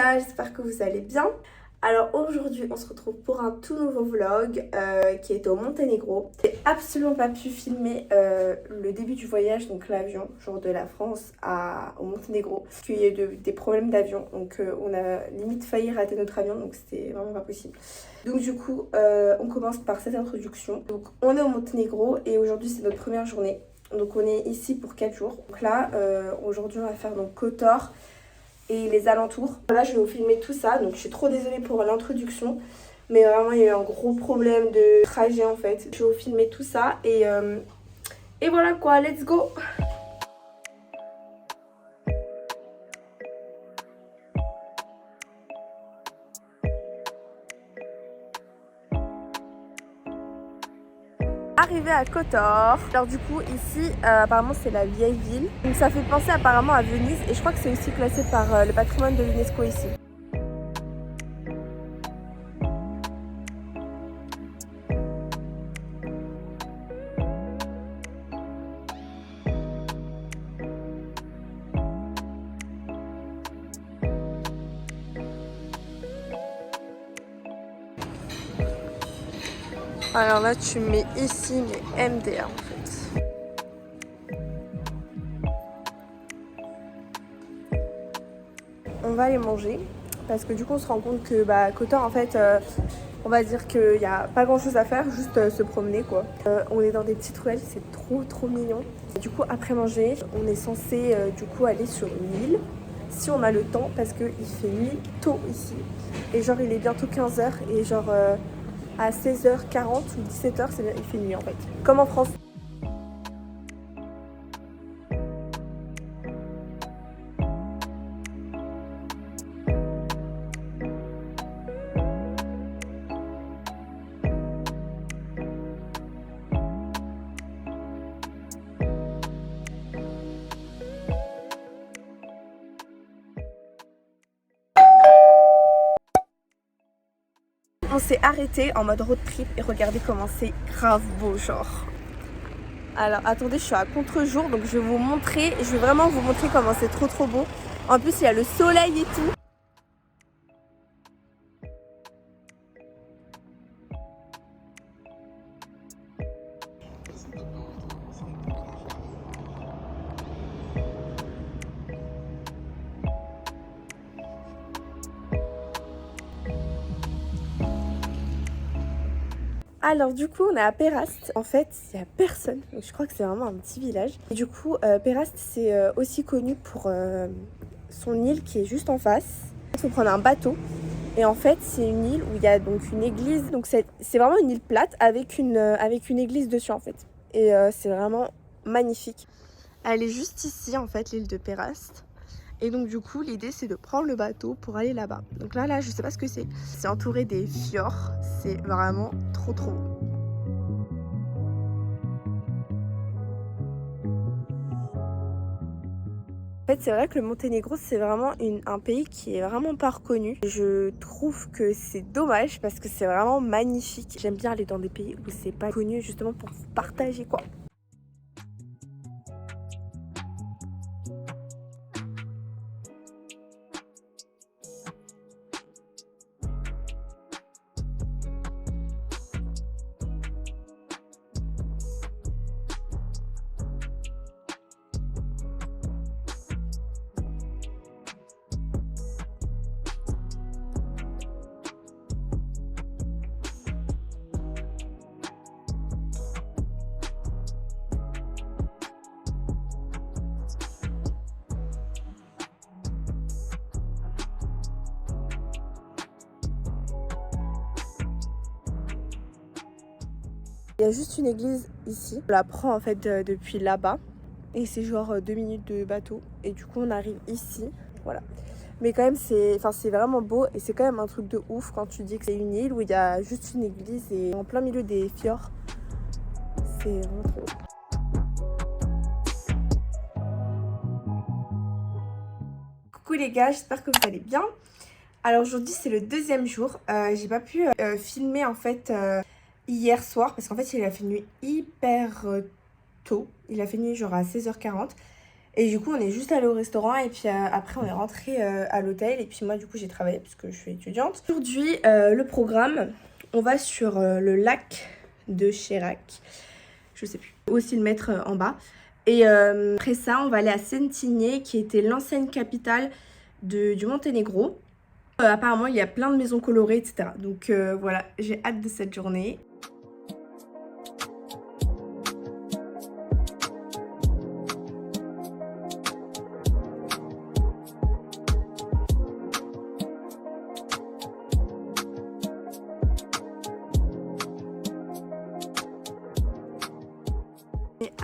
gars, j'espère que vous allez bien. Alors aujourd'hui on se retrouve pour un tout nouveau vlog qui est au Monténégro. J'ai absolument pas pu filmer le début du voyage, donc l'avion, genre de la France au Monténégro, parce qu'il y a eu des problèmes d'avion, donc on a limite failli rater notre avion, donc c'était vraiment pas possible. Donc du coup on commence par cette introduction. Donc on est au Monténégro et aujourd'hui c'est notre première journée. Donc on est ici pour 4 jours. Donc là aujourd'hui on va faire donc Kotor et les alentours. Là je vais vous filmer tout ça, donc je suis trop désolée pour l'introduction, mais vraiment il y a eu un gros problème de trajet en fait. Je vais vous filmer tout ça et voilà quoi, let's go. Arrivé à Kotor. Alors du coup ici apparemment c'est la vieille ville, donc ça fait penser apparemment à Venise et je crois que c'est aussi classé par le patrimoine de l'UNESCO ici. Alors là tu mets ici mais MDA en fait. On va aller manger parce que du coup on se rend compte que Kotor en fait on va dire qu'il n'y a pas grand chose à faire, juste se promener quoi. On est dans des petites ruelles, c'est trop mignon. Et du coup après manger on est censé du coup aller sur une île si on a le temps parce qu'il fait nuit tôt ici. Et genre il est bientôt 15h et genre à 16h40 ou 17h il fait nuit en fait. Comme en France. On s'est arrêté en mode road trip et regardez comment c'est grave beau genre. Alors attendez, je suis à contre-jour donc je vais vous montrer, je vais vraiment vous montrer comment c'est trop beau. En plus il y a le soleil et tout. Alors du coup on est à Péraste, en fait il n'y a personne, donc je crois que c'est vraiment un petit village. Et du coup Péraste c'est aussi connu pour son île qui est juste en face. Il faut prendre un bateau et en fait c'est une île où il y a donc une église, donc c'est vraiment une île plate avec une église dessus en fait. Et c'est vraiment magnifique. Elle est juste ici en fait l'île de Péraste. Et donc du coup l'idée c'est de prendre le bateau pour aller là-bas. Donc là je sais pas ce que c'est. C'est entouré des fjords. C'est vraiment trop beau. En fait c'est vrai que le Monténégro c'est vraiment un pays qui est vraiment pas reconnu. Je trouve que c'est dommage parce que c'est vraiment magnifique. J'aime bien aller dans des pays où c'est pas connu justement pour partager quoi. Il y a juste une église ici. On la prend en fait depuis là-bas. Et c'est genre 2 minutes de bateau. Et du coup on arrive ici. Voilà. Mais quand même c'est vraiment beau. Et c'est quand même un truc de ouf quand tu dis que c'est une île où il y a juste une église et en plein milieu des fjords. C'est vraiment trop beau. Coucou les gars, j'espère que vous allez bien. Alors aujourd'hui c'est le deuxième jour. J'ai pas pu filmer en fait hier soir parce qu'en fait il a fait nuit hyper tôt. Il a fait nuit genre à 16h40. Et du coup, on est juste allé au restaurant et puis après, on est rentré à l'hôtel. Et puis moi, du coup, j'ai travaillé parce que je suis étudiante. Aujourd'hui, le programme, on va sur le lac de Chirac. Je sais plus. Aussi le mettre en bas. Et après ça, on va aller à Sentinje, qui était l'ancienne capitale du Monténégro. Apparemment, il y a plein de maisons colorées, etc. Donc voilà, j'ai hâte de cette journée.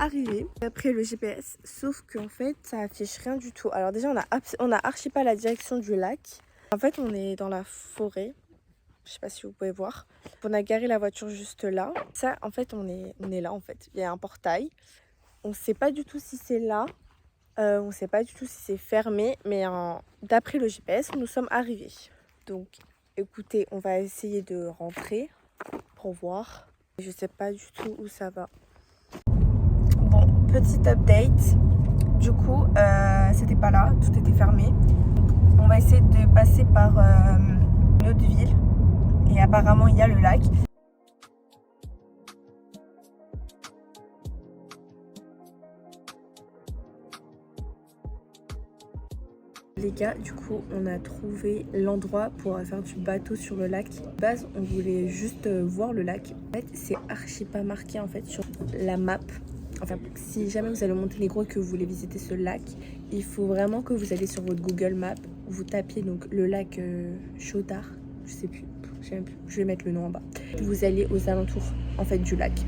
Arrivé d'après le GPS, sauf qu'en fait ça affiche rien du tout. Alors déjà on a archi pas la direction du lac. En fait on est dans la forêt, je sais pas si vous pouvez voir. On a garé la voiture juste là. Ça en fait on est là en fait. Il y a un portail. On sait pas du tout si c'est là. On sait pas du tout si c'est fermé, mais d'après le GPS nous sommes arrivés. Donc écoutez, on va essayer de rentrer pour voir. Je sais pas du tout où ça va. Petit update, du coup c'était pas là, tout était fermé. On va essayer de passer par une autre ville et apparemment il y a le lac. Les gars, du coup on a trouvé l'endroit pour faire du bateau sur le lac. De base on voulait juste voir le lac. En fait c'est archi pas marqué en fait sur la map. Enfin, si jamais vous allez au Monténégro et que vous voulez visiter ce lac, il faut vraiment que vous allez sur votre Google Maps, vous tapiez donc le lac Chotard, je sais plus, je vais mettre le nom en bas. Vous allez aux alentours en fait du lac.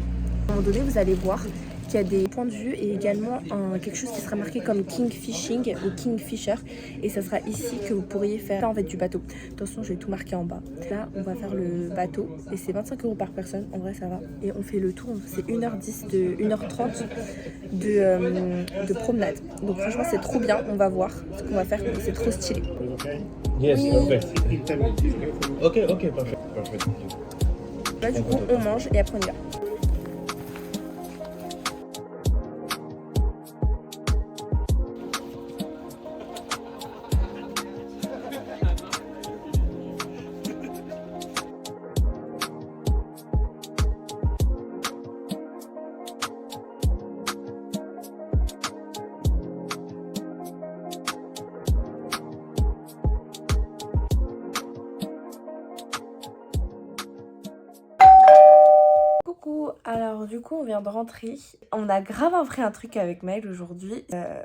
À un moment donné, vous allez voir qu'il y a des points de vue et également quelque chose qui sera marqué comme King Fishing ou King Fisher, et ça sera ici que vous pourriez faire en fait du bateau. Attention, je vais tout marquer en bas. Là, on va faire le bateau et c'est 25 € par personne. En vrai, ça va. Et on fait le tour. C'est 1h10 1h30 de promenade. Donc franchement, c'est trop bien. On va voir ce qu'on va faire. C'est trop stylé. Yes, Oui. ok, parfait. Là, du coup, on mange et après on y va. Alors du coup on vient de rentrer. On a grave appris un truc avec Maëlle aujourd'hui.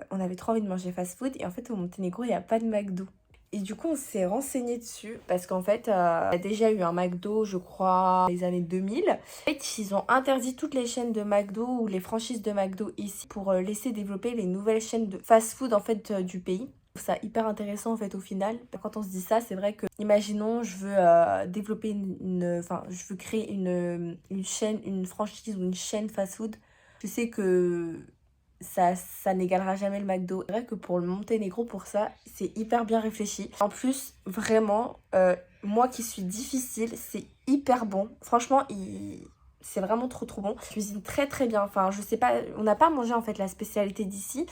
On avait trop envie de manger fast food et en fait au Monténégro il n'y a pas de McDo. Et du coup on s'est renseigné dessus parce qu'en fait il y a déjà eu un McDo je crois dans les années 2000. En fait ils ont interdit toutes les chaînes de McDo ou les franchises de McDo ici pour laisser développer les nouvelles chaînes de fast food en fait du pays. Je trouve ça hyper intéressant en fait au final. Quand on se dit ça, c'est vrai que imaginons je veux développer je veux créer une chaîne, une franchise ou une chaîne fast-food. Je sais que ça n'égalera jamais le McDo. C'est vrai que pour le Monténégro, pour ça, c'est hyper bien réfléchi. En plus, vraiment, moi qui suis difficile, c'est hyper bon. Franchement, c'est vraiment trop bon. Je cuisine très très bien. Enfin, je sais pas, on n'a pas mangé en fait la spécialité d'ici.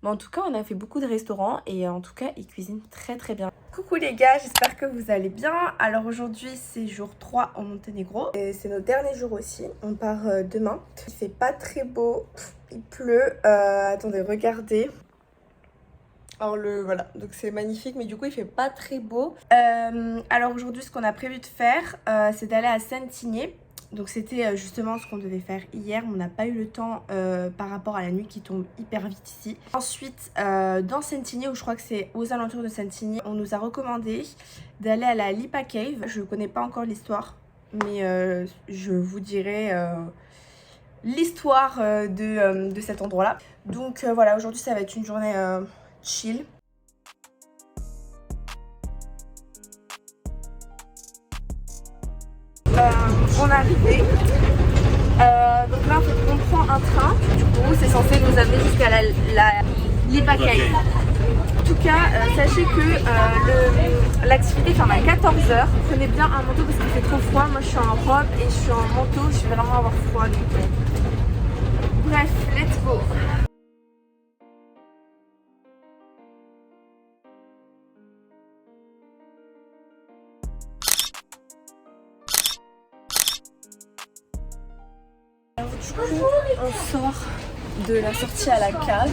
Mais en tout cas, on a fait beaucoup de restaurants et en tout cas, ils cuisinent très très bien. Coucou les gars, j'espère que vous allez bien. Alors aujourd'hui, c'est jour 3 au Monténégro. Et c'est notre dernier jour aussi. On part demain. Il fait pas très beau. Il pleut. Attendez, regardez. Alors voilà, donc c'est magnifique, mais du coup il fait pas très beau. Alors aujourd'hui, ce qu'on a prévu de faire, c'est d'aller à Sentinje. Donc c'était justement ce qu'on devait faire hier, on n'a pas eu le temps par rapport à la nuit qui tombe hyper vite ici. Ensuite, dans Sentinje, où je crois que c'est aux alentours de Sentinje, on nous a recommandé d'aller à la Lipa Cave. Je ne connais pas encore l'histoire, mais je vous dirai l'histoire de cet endroit-là. Donc voilà, aujourd'hui ça va être une journée chill. On est arrivé. Donc là en fait on prend un train. Du coup c'est censé nous amener jusqu'à la Lipa Cave. En tout cas sachez que l'activité ferme à 14h. Prenez bien un manteau parce qu'il fait trop froid. Moi je suis en robe et je suis en manteau. Je vais vraiment avoir froid. Donc, bref, let's go. Du coup, on sort de la sortie à la cave.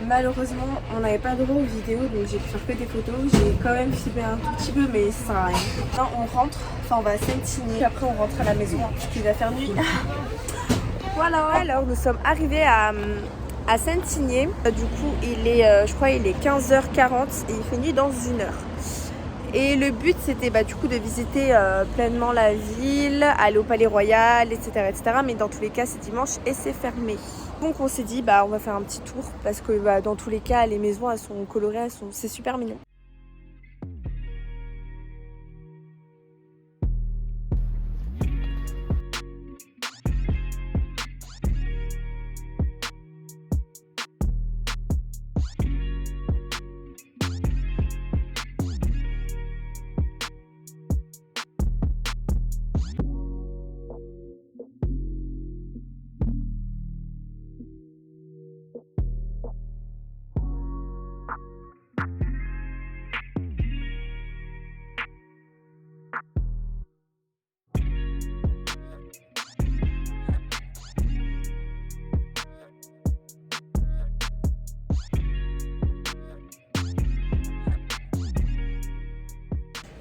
Malheureusement, on n'avait pas droit aux vidéos, donc j'ai pu faire que des photos. J'ai quand même filmé un tout petit peu, mais ça sert à rien. Là, on rentre, enfin on va à Saint-Igny, puis après on rentre à la maison, puisqu'il va faire nuit. Voilà, alors nous sommes arrivés à Saint-Igny. Du coup, il est, je crois, il est 15h40 et il fait nuit dans 1 heure. Et le but, c'était du coup de visiter pleinement la ville, aller au Palais Royal, etc., etc. Mais dans tous les cas, c'est dimanche et c'est fermé. Donc on s'est dit, on va faire un petit tour parce que dans tous les cas, les maisons, elles sont colorées, c'est super mignon.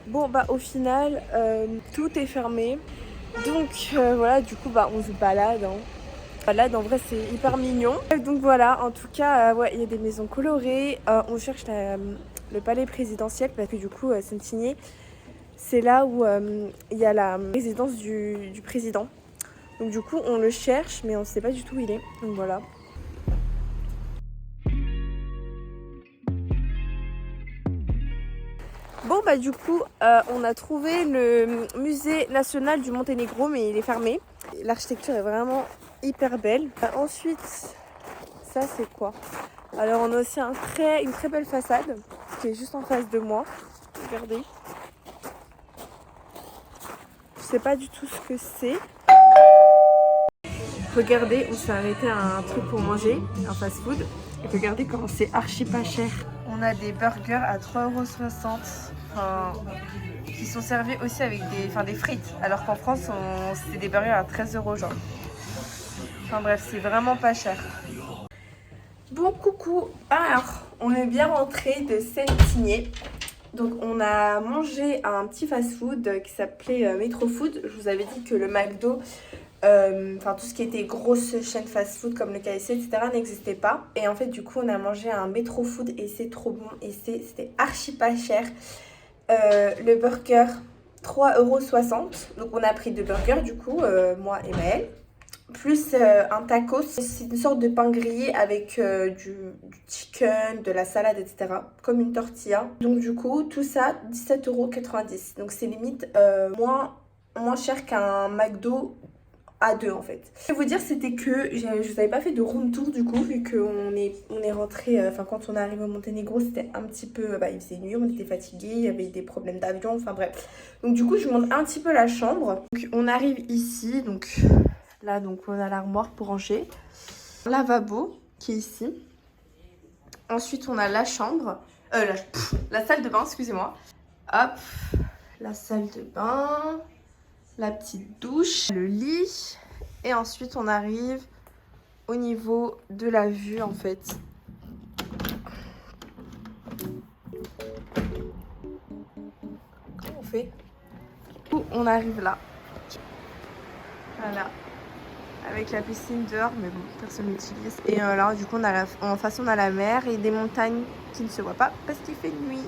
Bon au final tout est fermé, donc voilà, du coup on se balade, Balade, en vrai c'est hyper mignon. Donc voilà, en tout cas il y a des maisons colorées, on cherche le palais présidentiel parce que du coup Saint-Igny, c'est là où il y a la résidence du président. Donc du coup on le cherche mais on ne sait pas du tout où il est, donc voilà. Bon du coup on a trouvé le musée national du Monténégro, mais il est fermé. L'architecture est vraiment hyper belle. Ensuite, ça c'est quoi? Alors on a aussi une très belle façade qui est juste en face de moi. Regardez. Je sais pas du tout ce que c'est. Regardez, on s'est arrêté à un truc pour manger, un fast food. Et regardez comment c'est archi pas cher. On a des burgers à 3,60 €, qui sont servis aussi avec des frites. Alors qu'en France, c'était des burgers à 13 € genre. Enfin bref, c'est vraiment pas cher. Bon, coucou. Alors, on est bien rentré de Saint-Igny. Donc on a mangé un petit fast-food qui s'appelait Metro Food. Je vous avais dit que le McDo, tout ce qui était grosse chaîne fast-food comme le KFC, etc. n'existait pas. Et en fait, du coup, on a mangé un Metro Food et c'est trop bon. Et c'était archi pas cher. Le burger, 3,60 €. Donc on a pris 2 burgers, du coup, moi et Maëlle. Plus un tacos, c'est une sorte de pain grillé avec du chicken, de la salade, etc. Comme une tortilla. Donc du coup, tout ça, 17,90 €. Donc c'est limite moins cher qu'un McDo à 2 en fait. Je vais vous dire, c'était que je vous avais pas fait de room tour du coup, vu qu'on est rentré, quand on est arrivé au Monténégro, c'était un petit peu, il faisait nuit, on était fatigués, il y avait des problèmes d'avion, enfin bref. Donc du coup, je vous montre un petit peu la chambre. Donc on arrive ici, donc... Là, donc, on a l'armoire pour ranger. Un lavabo qui est ici. Ensuite, on a la chambre. La salle de bain, excusez-moi. Hop, la salle de bain. La petite douche. Le lit. Et ensuite, on arrive au niveau de la vue, en fait. Comment on fait? On arrive là. Voilà. Avec la piscine dehors, mais bon, personne n'utilise. Et là, du coup, en face, on a la mer et des montagnes qui ne se voient pas parce qu'il fait nuit.